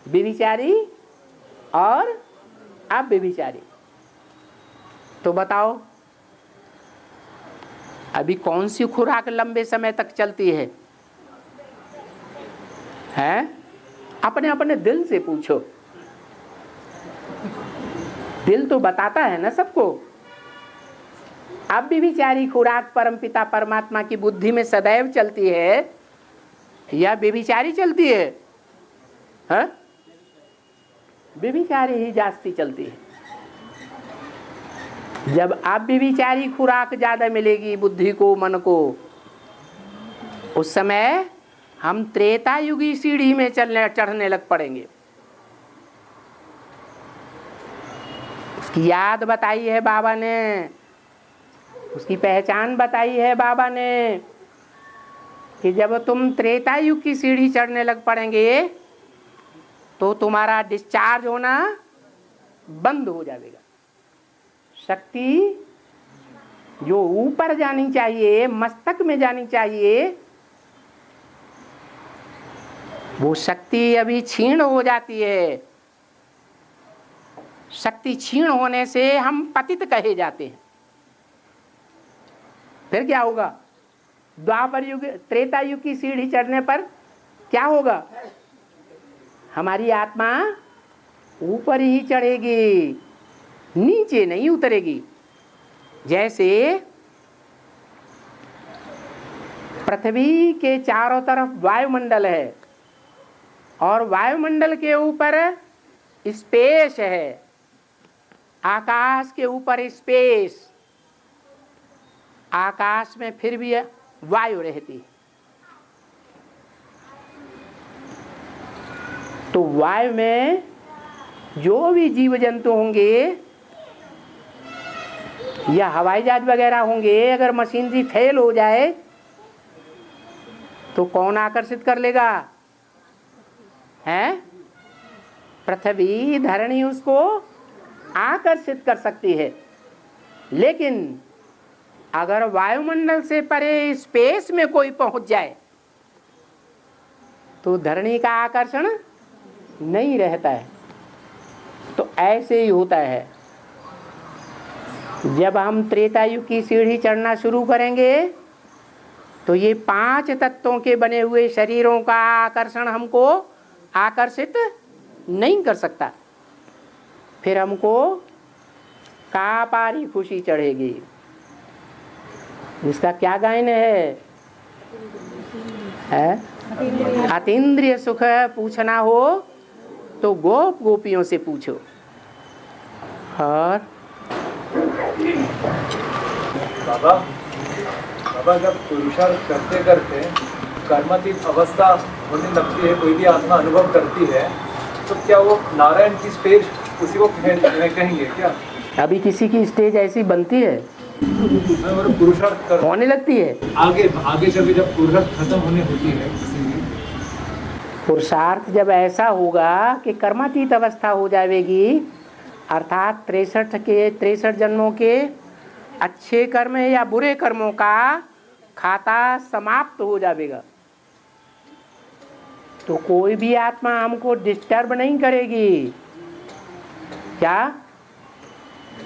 व्यभिचारी और अव्यभिचारी। तो बताओ अभी कौन सी खुराक लंबे समय तक चलती है? हैं? अपने अपने दिल से पूछो। दिल तो बताता है ना सबको। अव्यभिचारी खुराक परमपिता परमात्मा की बुद्धि में सदैव चलती है या व्यभिचारी चलती है? हाँ? व्यभिचारी ही जास्ती चलती है। जब अव्यभिचारी खुराक ज्यादा मिलेगी बुद्धि को, मन को, उस समय हम त्रेता युगी सीढ़ी में चढ़ने लग पड़ेंगे। उसकी याद बताई है बाबा ने, उसकी पहचान बताई है बाबा ने कि जब तुम त्रेता युग की सीढ़ी चढ़ने लग पड़ेंगे तो तुम्हारा डिस्चार्ज होना बंद हो जाएगा। शक्ति जो ऊपर जानी चाहिए, मस्तक में जानी चाहिए, वो शक्ति अभी क्षीण हो जाती है। शक्ति क्षीण होने से हम पतित कहे जाते हैं। फिर क्या होगा? द्वापर युग, त्रेता युग की सीढ़ी चढ़ने पर क्या होगा? हमारी आत्मा ऊपर ही चढ़ेगी, नीचे नहीं उतरेगी। जैसे पृथ्वी के चारों तरफ वायुमंडल है और वायुमंडल के ऊपर स्पेस है, आकाश के ऊपर स्पेस, आकाश में फिर भी वायु रहती है। तो वायु में जो भी जीव जंतु होंगे या हवाई जहाज वगैरह होंगे, अगर मशीनरी फेल हो जाए तो कौन आकर्षित कर लेगा? हैं? पृथ्वी, धरणी उसको आकर्षित कर सकती है। लेकिन अगर वायुमंडल से परे स्पेस में कोई पहुंच जाए तो धरणी का आकर्षण नहीं रहता है। तो ऐसे ही होता है। जब हम त्रेता युग की सीढ़ी चढ़ना शुरू करेंगे तो ये 5 तत्वों के बने हुए शरीरों का आकर्षण हमको आकर्षित नहीं कर सकता। फिर हमको कापारी खुशी चढ़ेगी। इसका क्या गायन है? अतीन्द्रिय सुख पूछना हो तो गोप गोपियों से पूछो। और बाबा जब पुरुषार्थ करते करते कर्मातीत अवस्था होने लगती है, कोई भी आत्मा अनुभव करती है, तो क्या वो नारायण की स्टेज उसी को कहेंगे क्या? अभी किसी की स्टेज ऐसी बनती है, पुरुषार्थ होने लगती है। आगे जब पुरुषार्थ खत्म होने होती है, पुरुषार्थ जब ऐसा होगा कि कर्मातीत अवस्था हो जाएगी, अर्थात 63 जन्मों के अच्छे कर्म या बुरे कर्मों का खाता समाप्त हो जाएगा, तो कोई भी आत्मा हमको डिस्टर्ब नहीं करेगी। क्या?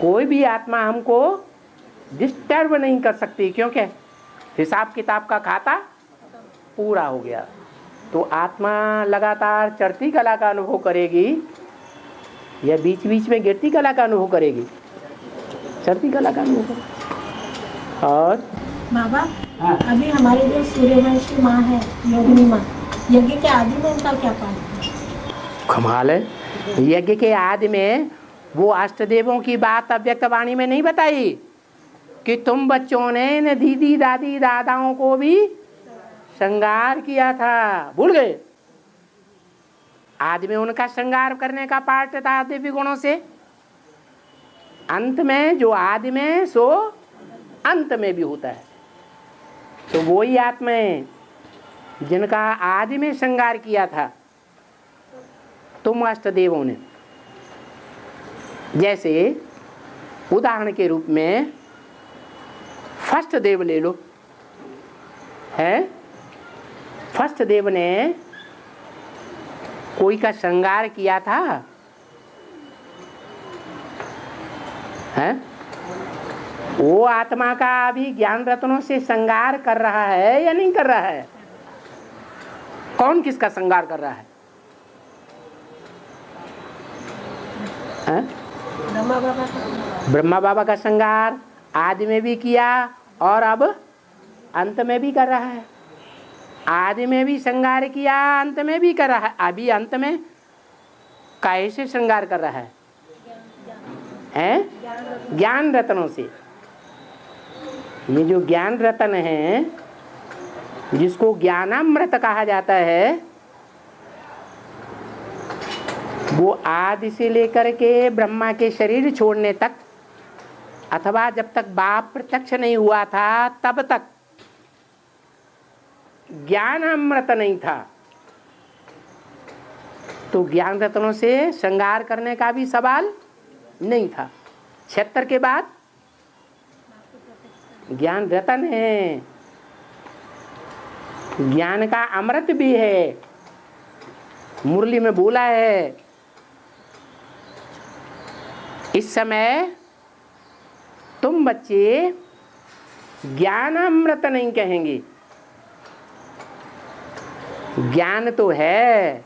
कोई भी आत्मा हमको डिस्टर्ब नहीं कर सकती, क्योंकि हिसाब किताब का खाता पूरा हो गया। तो आत्मा लगातार चढ़ती कला का अनुभव करेगी या बीच बीच में गिरती कला का अनुभव करेगी? चढ़ती कला का अनुभव। और बाबा, अभी हमारे जो सूर्यवंशी माँ है, योगिनी माँ, यज्ञ के आदि में उनका क्या पाठ है? कमाल है। यज्ञ के आदि में वो अष्टदेवों की बात अव्यक्त वाणी में नहीं बताई कि तुम बच्चों ने न दीदी दादी दादाओं को भी श्रृंगार किया था, भूल गए? आदि में उनका श्रृंगार करने का पाठ था दिव्य गुणों से। अंत में जो आदि में सो अंत में भी होता है। तो वही आत्माएं जिनका आदि में श्रृंगार किया था तुम अष्टदेवों ने। जैसे उदाहरण के रूप में फर्स्ट देव ले लो, है? फर्स्ट देव ने कोई का श्रृंगार किया था? हैं? वो आत्मा का अभी ज्ञान रत्नों से श्रृंगार कर रहा है या नहीं कर रहा है? कौन किसका श्रृंगार कर रहा है? ब्रह्मा बाबा का श्रृंगार आदि में भी किया और अब अंत में भी कर रहा है। आदि में भी श्रृंगार किया, अंत में भी कर रहा है। अभी अंत में कैसे श्रृंगार कर रहा है? ज्ञान रत्नों से। ये जो ज्ञान रत्न है, जिसको ज्ञानामृत कहा जाता है, वो आदि से लेकर के ब्रह्मा के शरीर छोड़ने तक, अथवा जब तक बाप प्रत्यक्ष नहीं हुआ था तब तक ज्ञान अमृत नहीं था। तो ज्ञान रत्नों से श्रृंगार करने का भी सवाल नहीं था। 76 के बाद ज्ञान रत्न है, ज्ञान का अमृत भी है। मुरली में बोला है, इस समय तुम बच्चे ज्ञान अमृत नहीं कहेंगे। ज्ञान तो है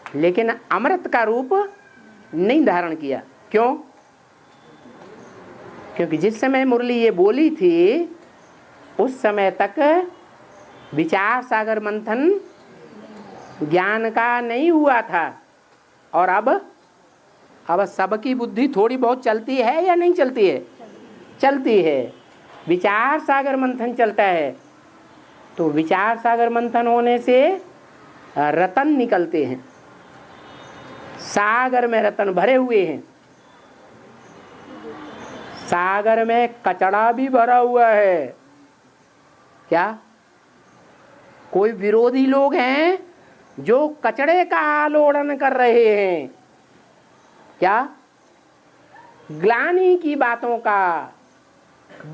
लेकिन अमृत का रूप नहीं धारण किया। क्यों? क्योंकि जिस समय मुरली ये बोली थी उस समय तक विचार सागर मंथन ज्ञान का नहीं हुआ था। और अब सबकी बुद्धि थोड़ी बहुत चलती है या नहीं चलती है? चलती है। विचार सागर मंथन चलता है। तो विचार सागर मंथन होने से रतन निकलते हैं। सागर में रतन भरे हुए हैं। सागर में कचड़ा भी भरा हुआ है। क्या कोई विरोधी लोग हैं जो कचड़े का आलोड़न कर रहे हैं? क्या ग्लानि की बातों का,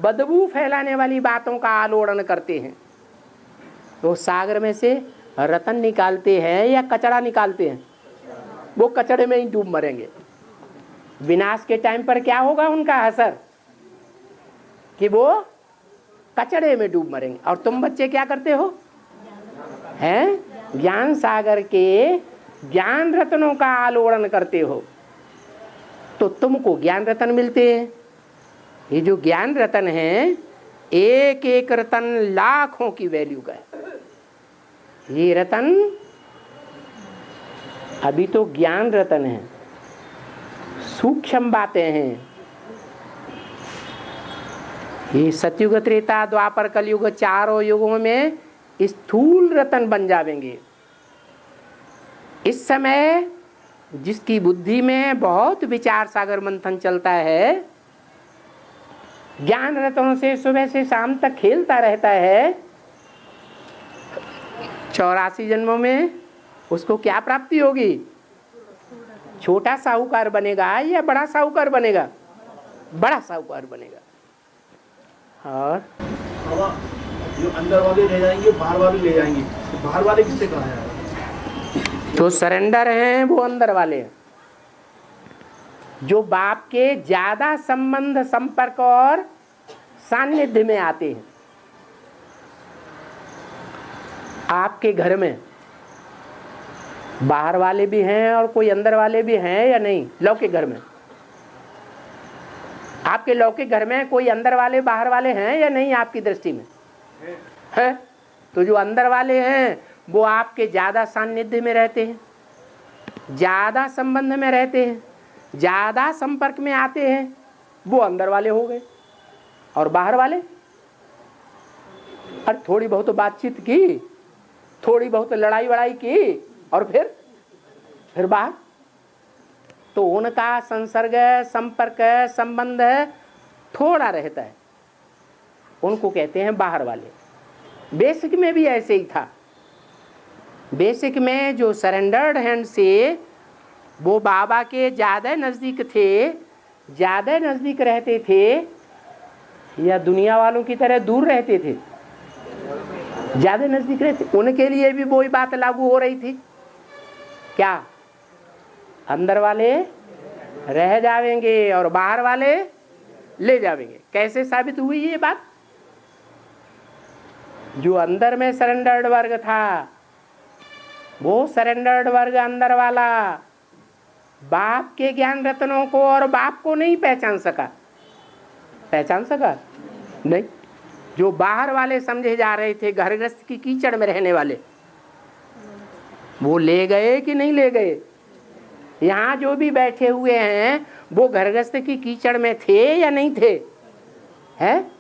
बदबू फैलाने वाली बातों का आलोड़न करते हैं। तो सागर में से रतन निकालते हैं या कचड़ा निकालते हैं? वो कचड़े में ही डूब मरेंगे। विनाश के टाइम पर क्या होगा उनका असर? कि वो कचड़े में डूब मरेंगे। और तुम बच्चे क्या करते हो? हैं? ज्ञान सागर के ज्ञान रत्नों का आलोड़न करते हो तो तुमको ज्ञान रत्न मिलते हैं। ये जो ज्ञान रत्न है, एक एक रत्न लाखों की वैल्यू का है। ये रत्न अभी तो ज्ञान रत्न है, सूक्ष्म बातें हैं। ये सतयुग, त्रेता, द्वापर, कलयुग, चारों युगों में स्थूल रत्न बन जाएंगे। इस समय जिसकी बुद्धि में बहुत विचार सागर मंथन चलता है, ज्ञान रत्नों से सुबह से शाम तक खेलता रहता है, 84 जन्मों में उसको क्या प्राप्ति होगी? छोटा साहूकार बनेगा या बड़ा साहूकार बनेगा? बड़ा साहूकार बनेगा। और जो अंदर वाले ले जाएंगे, बाहर वाले ले जाएंगे, तो बाहर वाले किससे कहा जाएगा? तो सरेंडर हैं वो अंदर वाले हैं, जो बाप के ज्यादा संबंध, संपर्क और सानिध्य में आते हैं। आपके घर में बाहर वाले भी हैं और कोई अंदर वाले भी हैं या नहीं? लौकिक घर में, आपके लौकिक घर में कोई अंदर वाले बाहर वाले हैं या नहीं? आपकी दृष्टि में है। तो जो अंदर वाले हैं वो आपके ज्यादा सानिध्य में रहते हैं, ज्यादा संबंध में रहते हैं, ज्यादा संपर्क में आते हैं, वो अंदर वाले हो गए। और बाहर वाले, और थोड़ी बहुत बातचीत की, थोड़ी बहुत लड़ाई वड़ाई की और फिर बाहर। तो उनका संसर्ग, संपर्क, संबंध थोड़ा रहता है, उनको कहते हैं बाहर वाले। बेसिक में भी ऐसे ही था। बेसिक में जो सरेंडर्ड हैंड से वो बाबा के ज़्यादा नज़दीक थे, ज़्यादा नज़दीक रहते थे, या दुनिया वालों की तरह दूर रहते थे? ज़्यादा नज़दीक रहते। उनके लिए भी वही बात लागू हो रही थी। क्या अंदर वाले रह जावेंगे और बाहर वाले ले जावेंगे। कैसे साबित हुई ये बात? जो अंदर में सरेंडर्ड वर्ग था, वो सरेंडर्ड वर्ग अंदर वाला बाप के ज्ञान रत्नों को और बाप को नहीं पहचान सका। पहचान सका नहीं। जो बाहर वाले समझे जा रहे थे, घर गृहस्थ की कीचड़ में रहने वाले, वो ले गए कि नहीं ले गए? यहाँ जो भी बैठे हुए हैं वो घर गृहस्थ की कीचड़ में थे या नहीं थे? हैं?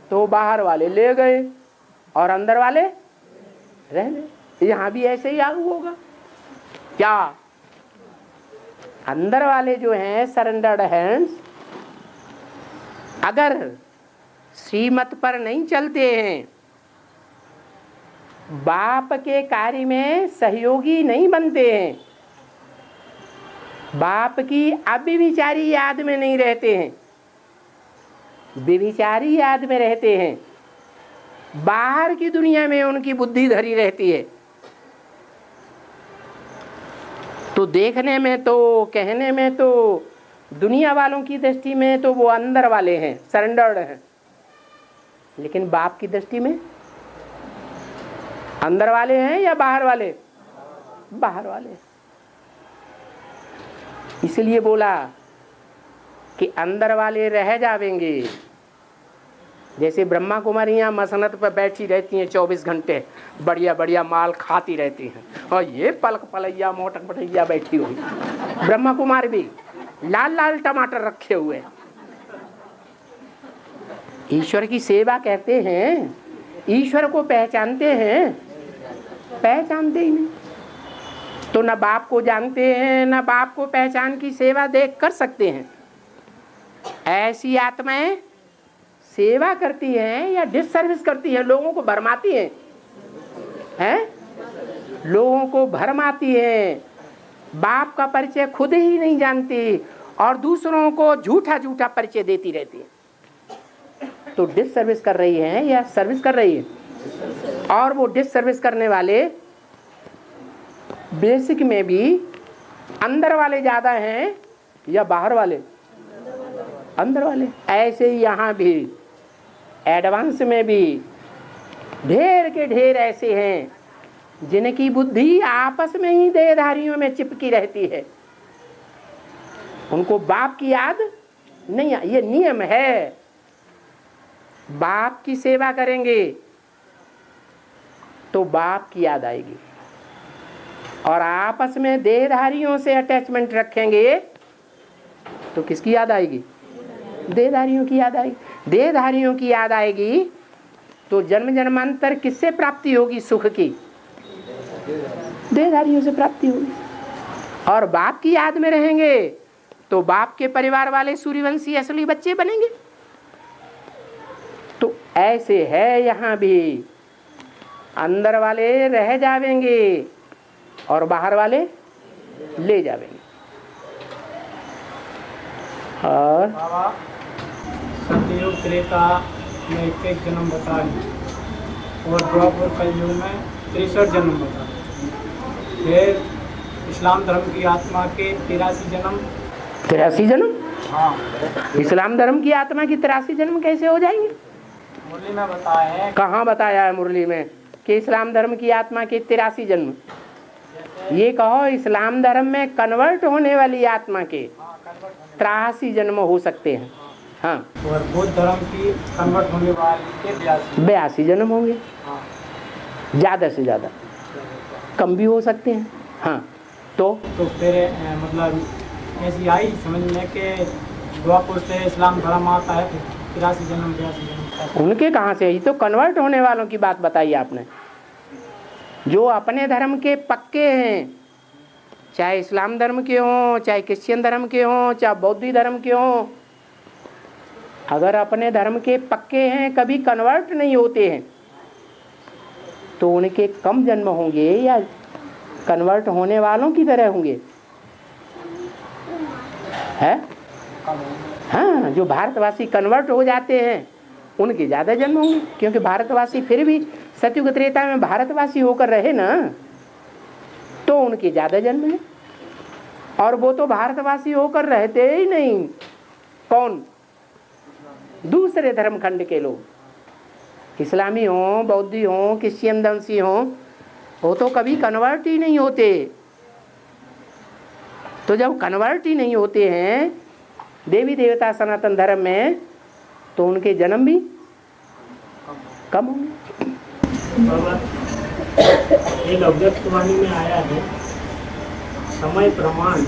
तो बाहर वाले ले गए और अंदर वाले रह गए। यहाँ भी ऐसे ही लागू होगा क्या? अंदर वाले जो हैं सरेंडर्ड हैंड्स, अगर श्रीमत पर नहीं चलते हैं, बाप के कार्य में सहयोगी नहीं बनते हैं, बाप की अव्यभिचारी याद में नहीं रहते हैं, व्यभिचारी याद में रहते हैं, बाहर की दुनिया में उनकी बुद्धि धरी रहती है, तो देखने में तो, कहने में तो, दुनिया वालों की दृष्टि में तो वो अंदर वाले हैं, सरेंडर्ड हैं, लेकिन बाप की दृष्टि में अंदर वाले हैं या बाहर वाले? बाहर वाले। इसलिए बोला कि अंदर वाले रह जावेंगे। जैसे ब्रह्मा कुमारियाँ मसनत पर बैठी रहती हैं 24 घंटे, बढ़िया बढ़िया माल खाती रहती हैं, और ये पलक पलैया मोटक मटैया बैठी हुई। ब्रह्मा कुमार भी लाल लाल टमाटर रखे हुए। ईश्वर की सेवा करते हैं, ईश्वर को पहचानते हैं? पहचानते ही नहीं। तो न बाप को जानते हैं, न बाप को पहचान की सेवा देख कर सकते हैं। ऐसी आत्माएं सेवा करती हैं या डिससर्विस करती हैं, लोगों को भरमाती हैं, हैं? लोगों को भरमाती हैं, बाप का परिचय खुद ही नहीं जानती और दूसरों को झूठा झूठा परिचय देती रहती है। तो डिससर्विस कर रही है या सर्विस कर रही है? और वो डिससर्विस करने वाले बेसिक में भी अंदर वाले ज्यादा हैं या बाहर वाले? अंदर वाले। ऐसे ही यहाँ भी एडवांस में भी ढेर के ढेर ऐसे हैं जिनकी बुद्धि आपस में ही देहधारियों में चिपकी रहती है, उनको बाप की याद नहीं। ये नियम है, बाप की सेवा करेंगे तो बाप की याद आएगी, और आपस में देहधारियों से अटैचमेंट रखेंगे तो किसकी याद आएगी? देहधारियों की याद आएगी। देहधारियों की याद आएगी तो जन्म जन्मांतर किससे प्राप्ति होगी? सुख की देहधारियों से प्राप्ति होगी। और बाप की याद में रहेंगे तो बाप के परिवार वाले सूर्यवंशी असली बच्चे बनेंगे। तो ऐसे है यहाँ भी, अंदर वाले रह जावेंगे और बाहर वाले ले जावेंगे। और सतयुग त्रेता में 21 जन्म बताए और द्वापर कलयुग में 63 जन्म बताए। फिर इस्लाम धर्म की आत्मा के 83 जन्म। 83 जन्म? हाँ। इस्लाम धर्म की आत्मा की 83 जन्म कैसे हो जाएंगे? मुरली में बताया है। कहाँ बताया है मुरली में कि इस्लाम धर्म की आत्मा के 83 जन्म? ये कहो इस्लाम धर्म में कन्वर्ट होने वाली आत्मा के 83 जन्म हो सकते हैं। हाँ। और बौद्ध धर्म की कन्वर्ट होने वाली के 82 जन्म होंगे। हाँ। ज़्यादा से ज़्यादा, कम भी हो सकते हैं। हाँ। तो फिर मतलब ऐसी आई समझ में कि द्वापर से इस्लाम धर्म आता है, 83 जन्म 82 जन्म। उनके कहाँ से? ये तो कन्वर्ट होने वालों की बात बताई आपने। जो अपने धर्म के पक्के हैं, चाहे इस्लाम धर्म के हों, चाहे क्रिश्चियन धर्म के हों, चाहे बौद्ध धर्म के हों, अगर अपने धर्म के पक्के हैं, कभी कन्वर्ट नहीं होते हैं, तो उनके कम जन्म होंगे या कन्वर्ट होने वालों की तरह होंगे? है? हाँ, जो भारतवासी कन्वर्ट हो जाते हैं उनके ज़्यादा जन्म होंगे, क्योंकि भारतवासी फिर भी सतयुग त्रेता में भारतवासी होकर रहे ना, तो तो उनके ज्यादा जन्म है। और वो तो भारतवासी होकर रहते ही नहीं। कौन? दूसरे धर्मखंड के लोग, इस्लामी हो, बौद्धि हो, क्रिश्चियन वंशी हो, वो तो कभी कन्वर्ट ही नहीं होते। तो जब कन्वर्ट ही नहीं होते हैं देवी देवता सनातन धर्म में, तो उनके जन्म भी कम होंगे। एक अव्यक्तवाणी में आया है, समय प्रमाण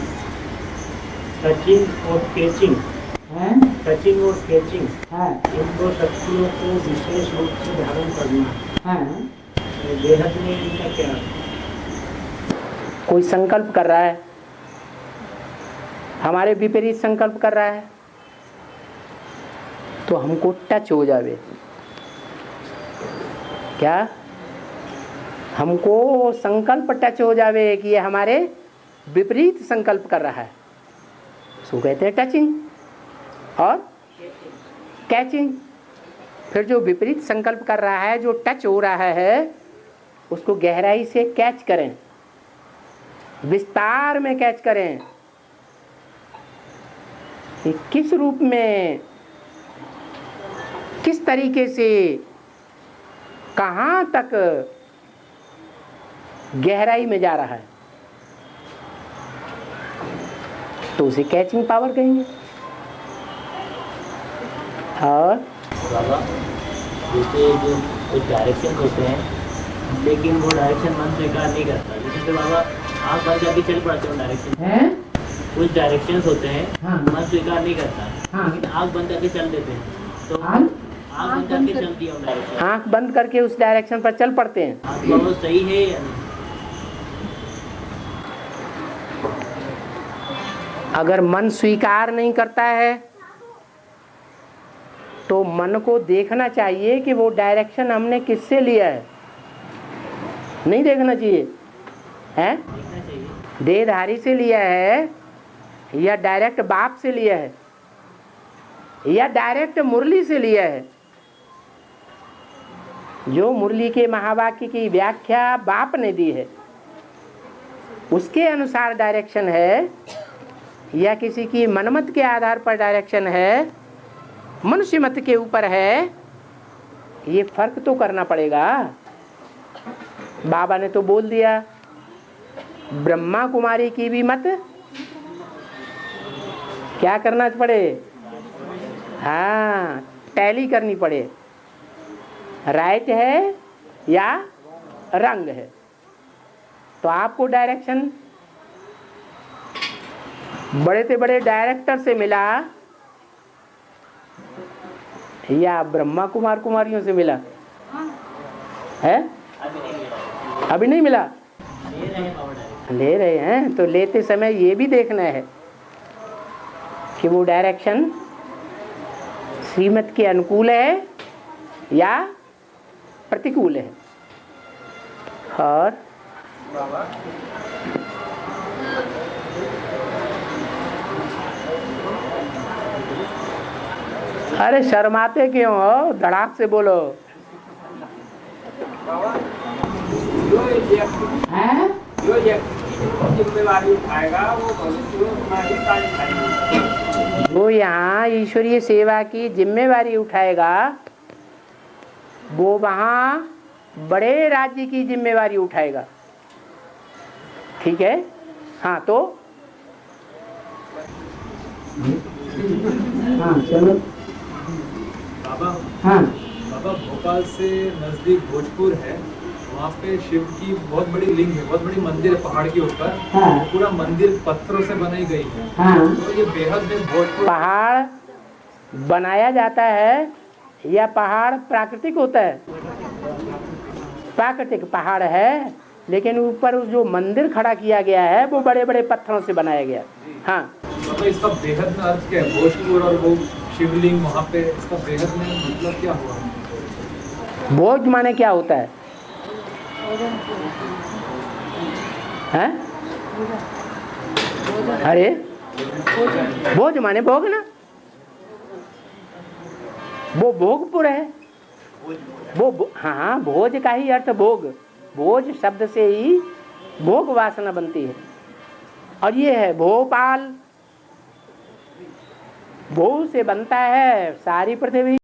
टचिंग और कैचिंग, टचिंग और कैचिंग इन दो शक्तियों को विशेष रूप से धारण करना। बेहद में इनका क्या? कोई संकल्प कर रहा है, हमारे विपरीत संकल्प कर रहा है, तो हमको टच हो जावे। क्या? हमको संकल्प टच हो जावे कि ये हमारे विपरीत संकल्प कर रहा है, उसको कहते हैं टचिंग और कैचिंग। फिर जो विपरीत संकल्प कर रहा है, जो टच हो रहा है, उसको गहराई से कैच करें, विस्तार में कैच करें कि किस रूप में, किस तरीके से, कहां तक गहराई में जा रहा है, तो उसे कैचिंग पावर कहेंगे। और बाबा जैसे जो कुछ डायरेक्शन होते हैं, लेकिन वो डायरेक्शन मन स्वीकार नहीं करता। जैसे बाबा आँख बंद करके चल पड़ते हो डायरेक्शन है? कुछ डायरेक्शन होते हैं, हाँ, मन स्वीकार नहीं करता, हाँ, लेकिन आँख बंद करके चल देते हैं। तो आँख बंद करके चलती है डायरेक्शन, आंख बंद करके उस डायरेक्शन पर चल पड़ते हैं। आपका वो सही है या नहीं? अगर मन स्वीकार नहीं करता है तो मन को देखना चाहिए कि वो डायरेक्शन हमने किससे लिया है। नहीं देखना चाहिए, है? देहधारी से लिया है या डायरेक्ट बाप से लिया है या डायरेक्ट मुरली से लिया है। जो मुरली के महावाक्य की व्याख्या बाप ने दी है उसके अनुसार डायरेक्शन है या किसी की मनमत के आधार पर डायरेक्शन है, मनुष्य मत के ऊपर है, ये फर्क तो करना पड़ेगा। बाबा ने तो बोल दिया, ब्रह्मा कुमारी की भी मत क्या करना पड़े, हाँ, टैली करनी पड़े, राइट है या रंग है। तो आपको डायरेक्शन बड़े से बड़े डायरेक्टर से मिला या ब्रह्मा कुमार कुमारियों से मिला है? अभी नहीं मिला, ले रहे हैं। तो लेते समय ये भी देखना है कि वो डायरेक्शन श्रीमत के अनुकूल है या प्रतिकूल है। और अरे शर्माते क्यों हो, धड़ाक से बोलो। जो जिम्मेवारी उठाएगा वो वो यहाँ ईश्वरीय सेवा की जिम्मेवारी उठाएगा, वो वहाँ बड़े राज्य की जिम्मेवारी उठाएगा। ठीक है? हाँ, तो हाँ चलो। बाबा, हाँ, बाबा भोपाल से नजदीक भोजपुर है, वहाँ पे शिव की बहुत बड़ी लिंग है, बहुत बड़ी मंदिर है पहाड़ के ऊपर। हाँ, पूरा मंदिर पत्थरों से बनाई गई है। हाँ, तो ये बेहद में भोजपुर पहाड़ बनाया जाता है या पहाड़ प्राकृतिक होता है? प्राकृतिक पहाड़ है, लेकिन ऊपर जो मंदिर खड़ा किया गया है वो बड़े बड़े पत्थरों से बनाया गया। हाँ, बाबा इसका बेहद में अर्थ क्या है? भोजपुर और वो शिवलिंग वहाँ पे, इसका बेहद में मतलब क्या हुआ? भोज माने क्या होता है? हैं? अरे भोज माने भोग ना, वो भोगपुर है वो हाँ, भोज का ही अर्थ भोग। भोज शब्द से ही भोग वासना बनती है। और ये है भोपाल, भो से बनता है सारी पृथ्वी।